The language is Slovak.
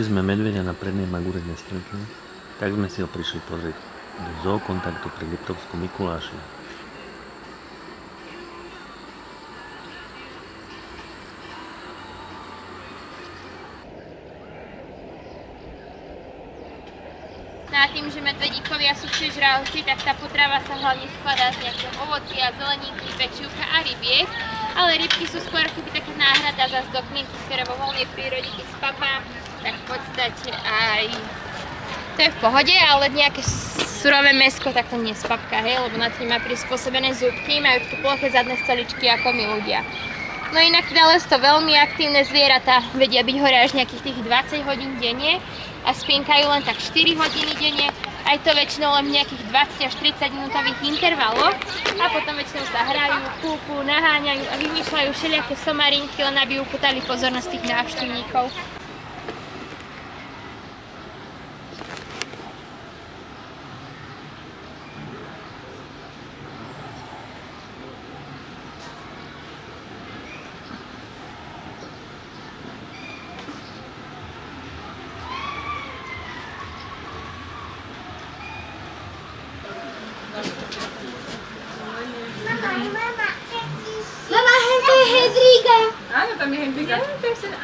keďže sme medveďa na prednej Magure nestretli, tak sme si ho prišli pozrieť do zookontaktu pri Liptovskom Mikuláši. A tým, že medvedíkovia sú všežravci, tak tá potrava sa hlavne skladá z nejakého ovocia, zeleninky, pečivka a rybiek. Ale rybky sú skôr taká náhrada za zdokninky, ktoré vo voľnej prírode keď spapá, tak v podstate aj to je v pohode, ale nejaké surové mäsko tak to nespapká, hej, lebo na tým má prispôsobené zúbky, majú také ploché zadné stoličky ako my ľudia. No inak teda les to veľmi aktívne zvieratá, vedia byť hore až nejakých tých 20 hodín denne a spinkajú len tak 4 hodiny denne, aj to väčšinou len v nejakých 20 až 30 minútových intervaloch a potom väčšinou sa hrajú, kúpu, naháňajú a vymýšľajú všelijaké somarinky, len aby upútali pozornosť tých návštevníkov. Mama, hento je Hedriga. Áno, tam je Hedriga. To je ten